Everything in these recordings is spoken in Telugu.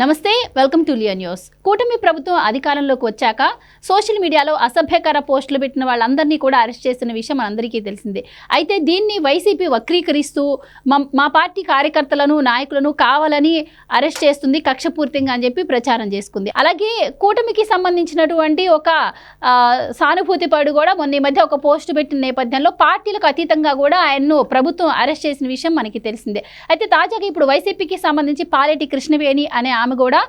నమస్తే, వెల్కమ్ టు లియా న్యూస్. కూటమి ప్రభుత్వం అధికారంలోకి వచ్చాక సోషల్ మీడియాలో అసభ్యకర పోస్టులు పెట్టిన వాళ్ళందరినీ కూడా అరెస్ట్ చేసిన విషయం మనందరికీ తెలిసిందే. అయితే దీన్ని వైసీపీ వక్రీకరిస్తూ మా పార్టీ కార్యకర్తలను నాయకులను కావాలని అరెస్ట్ చేస్తుంది కక్షపూర్తిగా అని చెప్పి ప్రచారం చేసుకుంది. అలాగే కూటమికి సంబంధించినటువంటి ఒక సానుభూతి పడు కూడా మొన్న ఈ మధ్య ఒక పోస్టు పెట్టిన నేపథ్యంలో పార్టీలకు అతీతంగా కూడా ఆయన్ను ప్రభుత్వం అరెస్ట్ చేసిన విషయం మనకి తెలిసిందే. అయితే తాజాగా ఇప్పుడు వైసీపీకి సంబంధించి పాలేటి కృష్ణవేణి అనే ఆమె కూడా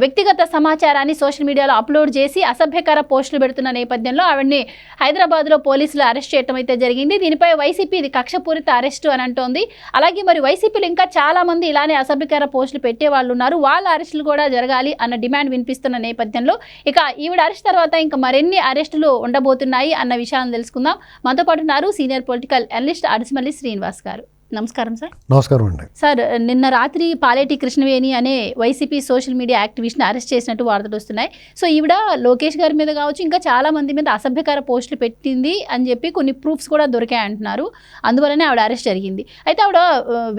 వ్యక్తిగత సమాచారాన్ని సోషల్ మీడియాలో అప్లోడ్ చేసి అసభ్యకర పోస్టులు పెడుతున్న నేపథ్యంలో ఆవిడ్ని హైదరాబాద్లో పోలీసులు అరెస్ట్ చేయడం అయితే జరిగింది. దీనిపై వైసీపీ ఇది కక్షపూరిత అరెస్టు అని అంటోంది. అలాగే మరి వైసీపీలో ఇంకా చాలా మంది ఇలానే అసభ్యకర పోస్టులు పెట్టే వాళ్ళు ఉన్నారు. వాళ్ళ అరెస్టులు కూడా జరగాలి అన్న డిమాండ్ వినిపిస్తున్న నేపథ్యంలో ఇక ఈవిడ అరెస్ట్ తర్వాత ఇంకా మరిన్ని అరెస్టులు ఉండబోతున్నాయి అన్న విషయాలను తెలుసుకుందాం. మనతో పాటు ఉన్నారు senior political analyst Adusumilli Srinivas గారు. నమస్కారం సార్. నమస్కారం అండి. సార్, నిన్న రాత్రి పాలేటి కృష్ణవేణి అనే వైసీపీ సోషల్ మీడియా యాక్టివిస్ట్ని అరెస్ట్ చేసినట్టు వార్తలు వస్తున్నాయి. సో ఈవిడ లోకేష్ గారి మీద కావచ్చు, ఇంకా చాలా మంది మీద అసభ్యకర పోస్టులు పెట్టింది అని చెప్పి కొన్ని ప్రూఫ్స్ కూడా దొరికాయి అంటున్నారు. అందువల్లనే ఆవిడ అరెస్ట్ జరిగింది. అయితే ఆవిడ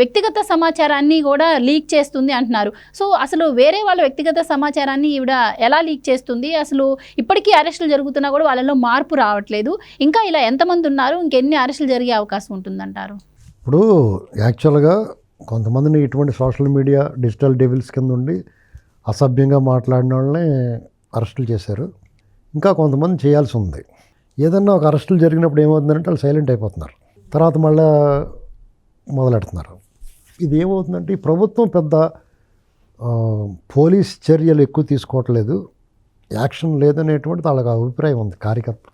వ్యక్తిగత సమాచారాన్ని కూడా లీక్ చేస్తుంది అంటున్నారు. సో అసలు వేరే వాళ్ళ వ్యక్తిగత సమాచారాన్ని ఈవిడ ఎలా లీక్ చేస్తుంది? అసలు ఇప్పటికీ అరెస్టులు జరుగుతున్నా కూడా వాళ్ళలో మార్పు రావట్లేదు. ఇంకా ఇలా ఎంతమంది ఉన్నారు? ఇంకెన్ని అరెస్టులు జరిగే అవకాశం ఉంటుందంటారు? ఇప్పుడు యాక్చువల్గా కొంతమందిని ఇటువంటి సోషల్ మీడియా డిజిటల్ డెవిల్స్ కింద ఉండి అసభ్యంగా మాట్లాడిన వాళ్ళని అరెస్టులు చేశారు. ఇంకా కొంతమంది చేయాల్సి ఉంది. ఏదన్నా ఒక అరెస్టులు జరిగినప్పుడు ఏమవుతుందంటే వాళ్ళు సైలెంట్ అయిపోతున్నారు, తర్వాత మళ్ళీ మొదలెడుతున్నారు. ఇది ఏమవుతుందంటే ఈ ప్రభుత్వం పెద్ద పోలీస్ చర్యలు ఎక్కువ తీసుకోవట్లేదు, యాక్షన్ లేదనేటువంటిది వాళ్ళకి అభిప్రాయం ఉంది.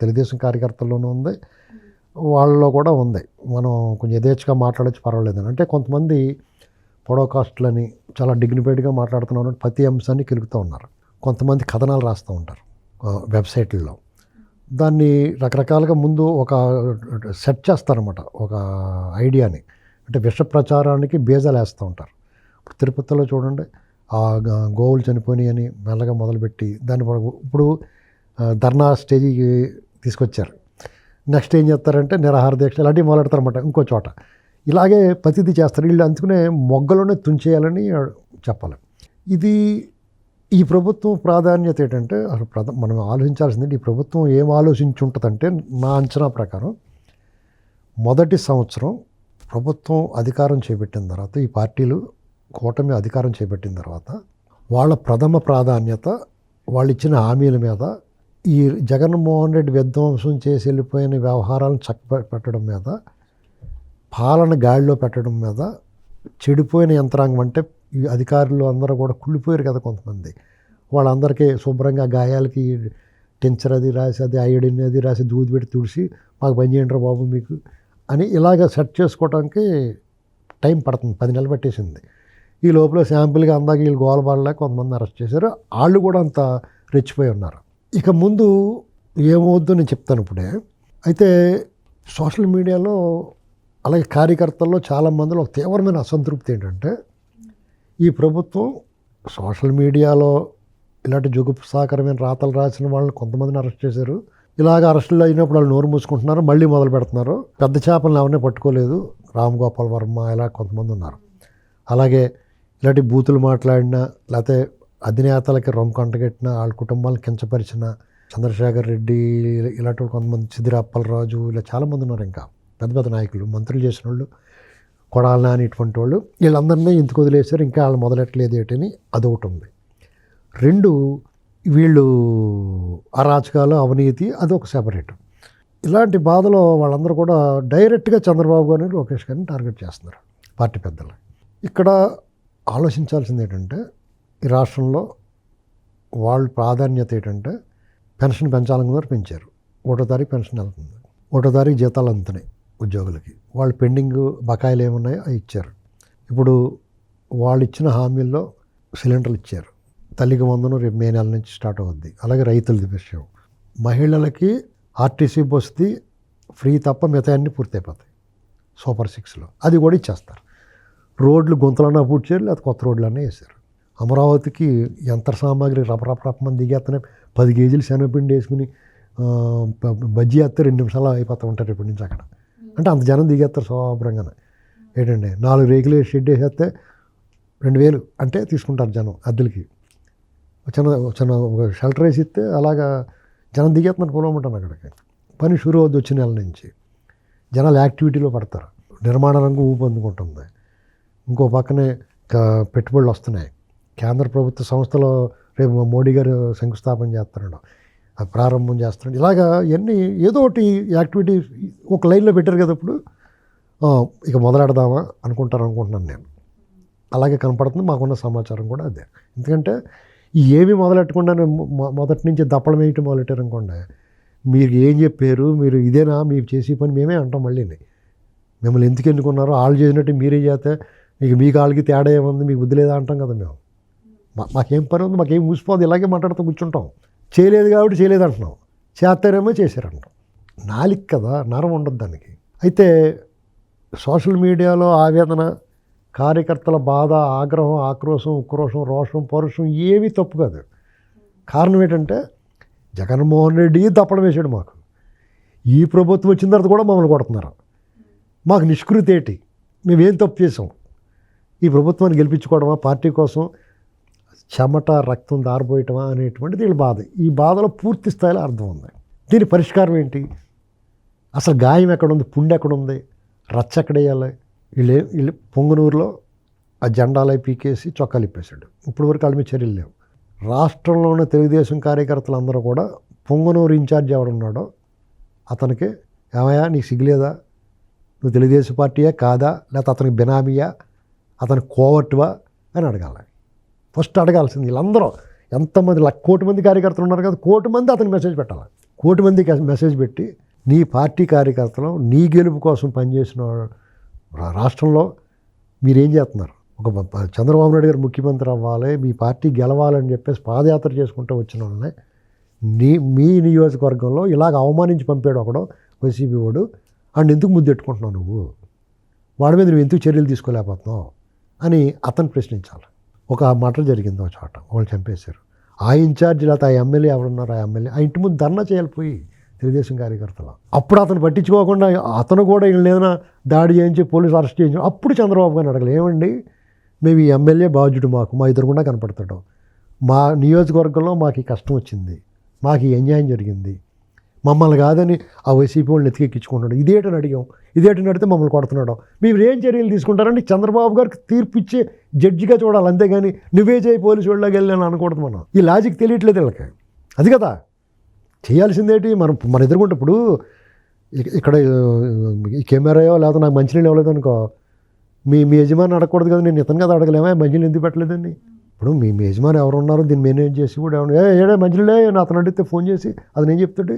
తెలుగుదేశం కార్యకర్తల్లోనూ ఉంది, వాళ్ళలో కూడా ఉంది. మనం కొంచెం యథేచ్ఛగా మాట్లాడచ్చు, పర్వాలేదని. అంటే కొంతమంది పొడోకాస్టులని చాలా డిగ్నిఫైడ్గా మాట్లాడుతున్నాం, ప్రతి అంశాన్ని కెలుగుతూ ఉన్నారు. కొంతమంది కథనాలు రాస్తూ ఉంటారు వెబ్సైట్లలో. దాన్ని రకరకాలుగా ముందు ఒక సెట్ చేస్తారన్నమాట, ఒక ఐడియాని. అంటే విష ప్రచారానికి బీజాలు వేస్తూ ఉంటారు. ఇప్పుడు తిరుపతిలో చూడండి, ఆ గోవులు చనిపోయినాయి అని మెల్లగా మొదలుపెట్టి దాన్ని ఇప్పుడు ధర్నా స్టేజీకి తీసుకొచ్చారు. నెక్స్ట్ ఏం చేస్తారంటే నిరాహార దీక్ష ఇలాంటివి మొదలెడతారన్నమాట. ఇంకో చోట ఇలాగే ప్రతిదీ చేస్తారు. వీళ్ళు అందుకునే మొగ్గలోనే తుంచేయాలని చెప్పాలి. ఇది ఈ ప్రభుత్వం ప్రాధాన్యత ఏంటంటే మనం ఆలోచించాల్సింది, ఈ ప్రభుత్వం ఏం ఆలోచించి ఉంటుందంటే, నా అంచనా ప్రకారం మొదటి సంవత్సరం ప్రభుత్వం అధికారం చేపట్టిన తర్వాత, ఈ పార్టీలు కూటమి అధికారం చేపట్టిన తర్వాత వాళ్ళ ప్రథమ ప్రాధాన్యత వాళ్ళు ఇచ్చిన హామీల మీద, ఈ జగన్మోహన్ రెడ్డి విధ్వంసం చేసి వెళ్ళిపోయిన వ్యవహారాలను చక్కబెట్టడం మీద, పాలన గాడిలో పెట్టడం మీద, చెడిపోయిన యంత్రాంగం అంటే ఈ అధికారులు అందరూ కూడా కుళ్ళిపోయారు కదా కొంతమంది, వాళ్ళందరికీ శుభ్రంగా గాయాలకి టెన్చర్ అది రాసి, అది ఐడిన్ అది రాసి, దూది పెట్టి తుడిసి మాకు పని చేయండి బాబు మీకు అని ఇలాగ సెట్ చేసుకోవడానికి టైం పడుతుంది. 10 నెలలు పట్టేసింది. ఈ లోపల శాంపిల్గా అందాక వీళ్ళు గోలబాడలేక కొంతమంది అరెస్ట్ చేశారు. వాళ్ళు కూడా అంత రెచ్చిపోయి ఉన్నారు. ఇక ముందు ఏమవుద్దో నేను చెప్తాను ఇప్పుడే. అయితే సోషల్ మీడియాలో అలాగే కార్యకర్తల్లో చాలామందిలో ఒక తీవ్రమైన అసంతృప్తి ఏంటంటే, ఈ ప్రభుత్వం సోషల్ మీడియాలో ఇలాంటి జుగుప్సాకరమైన రాతలు రాసిన వాళ్ళని కొంతమందిని అరెస్ట్ చేశారు. ఇలాగ అరెస్టులు అయినప్పుడు వాళ్ళు నోరు మూసుకుంటున్నారు, మళ్ళీ మొదలు పెడుతున్నారు. పెద్ద చేపలను ఎవరిని పట్టుకోలేదు, రామ్ గోపాల్ వర్మ ఇలా కొంతమంది ఉన్నారు. అలాగే ఇలాంటి బూతులు మాట్లాడినా, లేకపోతే అధినేతలకి రొమ్ము అంటగట్టిన, వాళ్ళ కుటుంబాలను కించపరిచిన చంద్రశేఖర్ రెడ్డి ఇలాంటి కొంతమంది, సిద్దిరాప్పలరాజు, ఇలా చాలామంది ఉన్నారు. ఇంకా పెద్ద పెద్ద నాయకులు, మంత్రులు చేసిన వాళ్ళు, కొడాలి నాని ఇటువంటి వాళ్ళు, వీళ్ళందరినీ ఇంటికి వదిలేశారు. ఇంకా వాళ్ళు మొదలెట్టలేదు ఏంటని అదొకటి ఉంది. 2, వీళ్ళు అరాచకాలు, అవినీతి, అదొక సెపరేట్. ఇలాంటి బాధలో వాళ్ళందరూ కూడా డైరెక్ట్గా చంద్రబాబు గారిని, లోకేష్ గారిని టార్గెట్ చేస్తున్నారు పార్టీ పెద్దలు. ఇక్కడ ఆలోచించాల్సింది ఏంటంటే, ఈ రాష్ట్రంలో వాళ్ళ ప్రాధాన్యత ఏంటంటే, పెన్షన్ పెంచాలనుకున్నారు, పెంచారు. 1వ తారీఖు పెన్షన్ వెళ్తుంది, 1వ తారీఖు జీతాలు అందుతున్నాయి ఉద్యోగులకి. వాళ్ళు పెండింగ్ బకాయిలు ఏమున్నాయో అవి ఇచ్చారు. ఇప్పుడు వాళ్ళు ఇచ్చిన హామీల్లో సిలిండర్లు ఇచ్చారు. తల్లికి వందనం రేపు మే నెల నుంచి స్టార్ట్ అవుద్ది. అలాగే రైతులది విషయం, మహిళలకి ఆర్టీసీ బస్ది ఫ్రీ తప్ప మిగతా అన్నీ పూర్తయిపోతాయి సూపర్ 6లో, అది కూడా ఇచ్చేస్తారు. రోడ్లు గుంతలన్నా పూడ్చారు, లేదా కొత్త రోడ్లన్నా వేశారు. అమరావతికి యంత్ర సామాగ్రి రపరపరపమని దిగేస్తున్నాయి. 10 కేజీలు శనగపిండి వేసుకుని బజ్జీ వేస్తే 2 నిమిషాలు అయిపోతూ ఉంటారు ఇప్పటి నుంచి అక్కడ. అంటే అంత జనం దిగేస్తారు శుభ్రంగానే. ఏంటండి 4 రేకులు షెడ్ వేసేస్తే 2000 అంటే తీసుకుంటారు జనం అద్దెలకి. చిన్న చిన్న ఒక షెల్టర్ వేసి ఇస్తే అలాగా జనం దిగేస్తున్నారు పొలమంటాను అక్కడికి. పని షురూ అవుద్ది వచ్చిన నెల నుంచి. జనాలు యాక్టివిటీలో పడతారు. నిర్మాణ రంగం ఊపందుకుంటుంది. ఇంకో పక్కనే పెట్టుబడులు వస్తున్నాయి. కేంద్ర ప్రభుత్వ సంస్థలో రేపు మోడీ గారు శంకుస్థాపన చేస్తున్నాడు, అది ప్రారంభం చేస్తున్నాడు. ఇలాగా ఇవన్నీ ఏదో ఒకటి యాక్టివిటీ ఒక లైన్లో పెట్టారు కదా. ఇప్పుడు ఇక మొదలెడదామా అనుకుంటున్నాను నేను. అలాగే కనపడుతుంది. మాకున్న సమాచారం కూడా అదే. ఎందుకంటే ఏమీ మొదలెట్టకుండా మొదటి నుంచి దప్పడం వేయటం మొదలెట్టారు అనుకోండి, మీరు ఏం చెప్పారు, మీరు ఇదేనా మీరు చేసే పని, మేమే అంటాం మళ్ళీ. మిమ్మల్ని ఎందుకు ఎన్నుకున్నారో వాళ్ళు చేసినట్టు మీరే చేస్తే మీకు వాళ్ళకి తేడా ఏముంది, మీకు బుద్ధి లేదా అంటాం కదా మేము. మాకేం పని ఉంది, మాకేం ఊసిపోదు, ఇలాగే మాట్లాడుతూ కూర్చుంటాం. చేయలేదు కాబట్టి చేయలేదు అంటున్నాం, చేస్తారేమో చేశారంటాం. నాలిక కదా, నరం ఉండదు దానికి. అయితే సోషల్ మీడియాలో ఆవేదన, కార్యకర్తల బాధ, ఆగ్రహం, ఆక్రోశం, ఉక్రోషం, రోషం, పౌరుషం ఏమీ తప్పు కాదు. కారణం ఏంటంటే జగన్మోహన్ రెడ్డి దప్పడం వేసాడు మాకు. ఈ ప్రభుత్వం వచ్చిన తర్వాత కూడా మమ్మల్ని కొడుతున్నారు. మాకు నిష్కృతి ఏంటి, మేమేం తప్పు చేసాం? ఈ ప్రభుత్వాన్ని గెలిపించుకోవడమా, పార్టీ కోసం చెమట రక్తం దారిపోయటమా అనేటువంటిది వీళ్ళ బాధ. ఈ బాధలో పూర్తి స్థాయిలో అర్థం ఉంది. దీని పరిష్కారం ఏంటి? అసలు గాయం ఎక్కడుంది, పుండు ఎక్కడుంది, రచ్చ ఎక్కడేయాలి? వీళ్ళు పొంగనూరులో ఆ జెండాలై పీకేసి చొక్కాలు ఇప్పేశాడు. ఇప్పుడు వరకు వాళ్ళ మీద చర్యలు లేవు. రాష్ట్రంలో ఉన్న తెలుగుదేశం కార్యకర్తలందరూ కూడా పొంగనూరు ఇన్ఛార్జ్ ఎవడున్నాడో అతనికి, ఏమయ్యా నీకు సిగ్గులేదా, నువ్వు తెలుగుదేశం పార్టీయా కాదా, లేకపోతే అతనికి బినామీయా, అతని కోవర్టువా అని అడగాలి. ఫస్ట్ అడగాల్సింది. వీళ్ళందరూ ఎంతమంది 1 కోటి మంది కార్యకర్తలు ఉన్నారు కదా, 1 కోటి మంది అతనికి మెసేజ్ పెట్టాలి. 1 కోటి మందికి మెసేజ్ పెట్టి, నీ పార్టీ కార్యకర్తలు నీ గెలుపు కోసం పనిచేసిన రాష్ట్రంలో మీరేం చేస్తున్నారు? ఒక చంద్రబాబు నాయుడు గారు ముఖ్యమంత్రి అవ్వాలి, మీ పార్టీ గెలవాలని చెప్పేసి పాదయాత్ర చేసుకుంటూ వచ్చిన వాళ్ళని మీ నియోజకవర్గంలో ఇలాగ అవమానించి పంపాడు ఒకడు వైసీపీ వాడు, అండ్ ఎందుకు ముద్దెట్టుకుంటున్నావు నువ్వు, వాడి మీద నువ్వు ఎందుకు చర్యలు తీసుకోలేకపోతున్నావు అని అతను ప్రశ్నించాలి. ఒక మటర్ జరిగింది ఒక చోట, వాళ్ళు చంపేశారు. ఆ ఇన్ఛార్జ్ లేకపోతే ఆ ఎమ్మెల్యే ఎవరున్నారు, ఆ ఎమ్మెల్యే ఆ ఇంటి ముందు ధర్నా చేయాలిపోయి తెలుగుదేశం కార్యకర్తలు. అప్పుడు అతను పట్టించుకోకుండా అతను కూడా వీళ్ళని దాడి చేయించి పోలీసు అరెస్ట్ చేయించి అప్పుడు చంద్రబాబు గారిని అడగలేదు, ఏమండి మేము ఈ ఎమ్మెల్యే బాధ్యుడు, మా ఎదురుగుండా కనపడతాడు, మా నియోజకవర్గంలో మాకు ఈ కష్టం వచ్చింది, మాకు ఈ అన్యాయం జరిగింది, మమ్మల్ని కాదని ఆ వైసీపీ వాళ్ళని ఎత్తికెక్కించుకుంటున్నాడు, ఇదేటని అడిగాం, ఇదేటని అడిగితే మమ్మల్ని కొడుతున్నాడు, మీరు ఏం చర్యలు తీసుకుంటారంటే చంద్రబాబు గారికి తీర్పు ఇచ్చే జడ్జిగా చూడాలి, అంతేగాని నువ్వే చేయి పోలీసు వాళ్ళకి వెళ్ళాను అనకూడదు. మనం ఈ లాజిక్ తెలియట్లేదు వీళ్ళకి. అది కదా చేయాల్సిందేంటి. మన ఎదుర్కొంటే ఇప్పుడు ఇక్కడ ఈ కెమెరాయో లేకపోతే నాకు మంచినీళ్ళు ఇవ్వలేదు అనుకో, మీ యజమాని అడగకూడదు కదా, నేను ఇతను కదా అడగలేమా మంచినీళ్ళు ఎందుకు పెట్టలేదండి. ఇప్పుడు మీ యజమాని ఎవరు ఉన్నారో దీన్ని మేనేజ్ చేసి కూడా ఏడే మంచినీళ్ళే అతను అడిగితే ఫోన్ చేసి అది నేను చెప్తాడు.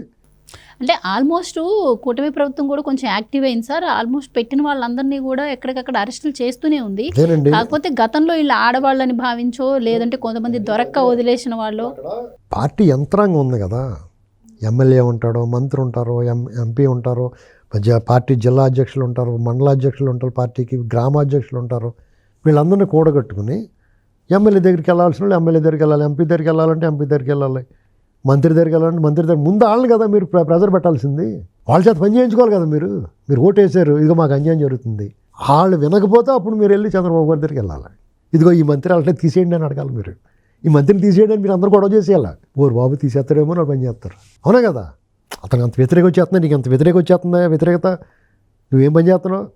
అంటే ఆల్మోస్ట్ కూటమి ప్రభుత్వం కూడా కొంచెం యాక్టివ్ అయింది సార్. ఆల్మోస్ట్ పెట్టిన వాళ్ళందరినీ కూడా ఎక్కడికక్కడ అరెస్టులు చేస్తూనే ఉంది. కాకపోతే గతంలో వీళ్ళు ఆడవాళ్ళని భావించో లేదంటే కొంతమంది దొరక్క వదిలేసిన వాళ్ళు. పార్టీ యంత్రాంగం ఉంది కదా, ఎమ్మెల్యే ఉంటారో, మంత్రి ఉంటారో, ఎంపీ ఉంటారో, పార్టీ జిల్లా అధ్యక్షులు ఉంటారు, మండలాధ్యక్షులు ఉంటారు, పార్టీకి గ్రామాధ్యక్షులు ఉంటారు. వీళ్ళందరినీ కూడగట్టుకుని ఎమ్మెల్యే దగ్గరికి వెళ్ళాల్సిన వాళ్ళు ఎమ్మెల్యే దగ్గరికి వెళ్ళాలి, ఎంపీ దగ్గరికి వెళ్ళాలంటే ఎంపీ దగ్గరికి వెళ్ళాలి, మంత్రి దగ్గరికి వెళ్ళాలంటే మంత్రి దగ్గర ముందు వాళ్ళని కదా మీరు ప్రెజర్ పెట్టాల్సింది. వాళ్ళ చేత పని చేయించుకోవాలి కదా. మీరు ఓటేసారు, ఇదిగో మాకు అన్యాయం జరుగుతుంది, వాళ్ళు వినకపోతే అప్పుడు మీరు వెళ్ళి చంద్రబాబు గారి దగ్గరికి వెళ్ళాలి, ఇదిగో ఈ మంత్రి వాళ్ళని తీసేయండి అని అడగాలి. మీరు ఈ మంత్రిని తీసేయడానికి మీరు అందరూ గొడవ చేసేయాలి. ఓరు బాబు తీసేస్తారేమో వాళ్ళు పని చేస్తారు. అవునా కదా, అతను అంత వ్యతిరేక వచ్చేస్తున్నా, నీకు అంత వ్యతిరేక వచ్చేస్తుందా వ్యతిరేకత, నువ్వేం పని చేస్తున్నావు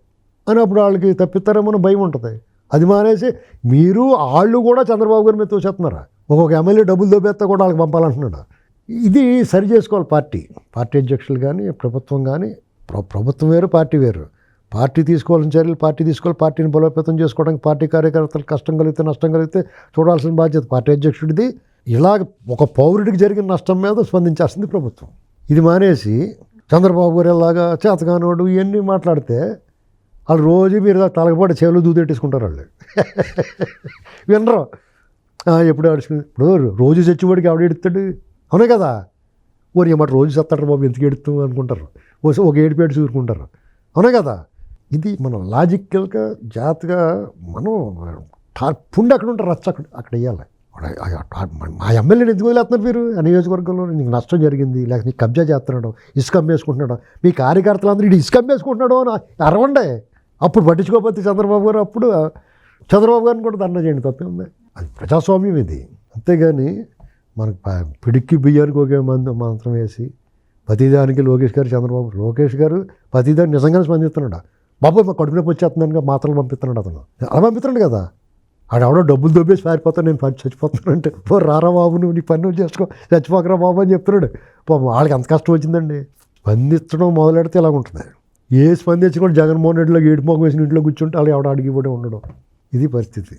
అని అప్పుడు వాళ్ళకి తప్పిస్తారేమో భయం ఉంటుంది. అది మానేసి మీరు వాళ్ళు కూడా చంద్రబాబు గారి మీద తోసేస్తున్నారా, ఒక్కొక్క ఎమ్మెల్యే డబ్బులు దోపేస్తా కూడా వాళ్ళకి పంపాలంటున్నాడు. ఇది సరి చేసుకోవాలి పార్టీ అధ్యక్షులు కానీ ప్రభుత్వం కానీ. ప్రభుత్వం వేరు, పార్టీ వేరు. పార్టీ తీసుకోవాల్సిన చర్యలు పార్టీ తీసుకోవాలి. పార్టీని బలోపేతం చేసుకోవడానికి పార్టీ కార్యకర్తలకు కష్టం కలిగితే నష్టం కలిగితే చూడాల్సిన బాధ్యత పార్టీ అధ్యక్షుడిది. ఇలాగ ఒక పౌరుడికి జరిగిన నష్టం మీద స్పందించాల్సింది ప్రభుత్వం. ఇది మానేసి చంద్రబాబు గారు ఇలాగా చేతగానోడు ఇవన్నీ మాట్లాడితే వాళ్ళు రోజు మీరు తలగపాటు చెవులు దూదెట్టేసుకుంటారు. వాళ్ళు వినరు. ఎప్పుడు అడుచుకుని ఇప్పుడు రోజు చచ్చివాడికి ఎవడు ఎడుతాడు, అవునే కదా. ఓరి ఏమాట రోజు చస్తాడు బాబు ఎందుకు ఎడుతాం అనుకుంటారు, ఒక ఏడుపేట చూరుకుంటారు, అవునే కదా. ఇది మనం లాజికల్గా జాగ్రత్తగా మనం పుండి అక్కడ ఉంటారు, రచ్చ అక్కడ వేయాలి. మా ఎమ్మెల్యేని ఎందుకు వదిలేస్తున్నారు మీరు, ఆ నియోజకవర్గంలో నీకు నష్టం జరిగింది, లేకపోతే నీకు కబ్జా చేస్తున్నాడు, ఇసుక అమ్మేసుకుంటున్నాడు, మీ కార్యకర్తలందరూ ఇటు ఇసుక అమ్మేసుకుంటున్నాడు అని అరవండే. అప్పుడు పట్టించుకోకపోతే చంద్రబాబు గారు అప్పుడు చంద్రబాబు గారిని కూడా దండ చేయండి, తప్పే ఉంది. అది ప్రజాస్వామ్యం ఇది. అంతేగాని మనకు పిడిక్కి బియ్యానికి ఒకే మంత్రం వేసి ప్రతిదానికి లోకేష్ గారు ప్రతిదానికి నిజంగానే స్పందిస్తున్నాడు. బాబు మా కడుపు నొప్పి వచ్చేస్తున్నాను మాత్రలు పంపిస్తున్నాడు అతను. అలా పంపిస్తున్నాడు కదా. ఆడెవడో డబ్బులు దొబ్బేసి పారిపోతాను, నేను చచ్చిపోతున్నానంటే ఓ రారా బాబు నువ్వు నీ పని నువ్వు చేసుకో, చచ్చిపోకరా బాబు అని చెప్తున్నాడు. పాపం వాళ్ళకి అంత కష్టం వచ్చిందండి. స్పందించడం మొదలెడితే ఇలా ఉంటుంది. ఏ స్పందించి కూడా జగన్మోహన్ రెడ్డిలో ఏడుమోగం వేసిన ఇంట్లో కూర్చుంటే అలా ఎవడ అడిగిపోతే ఉండడం, ఇది పరిస్థితి.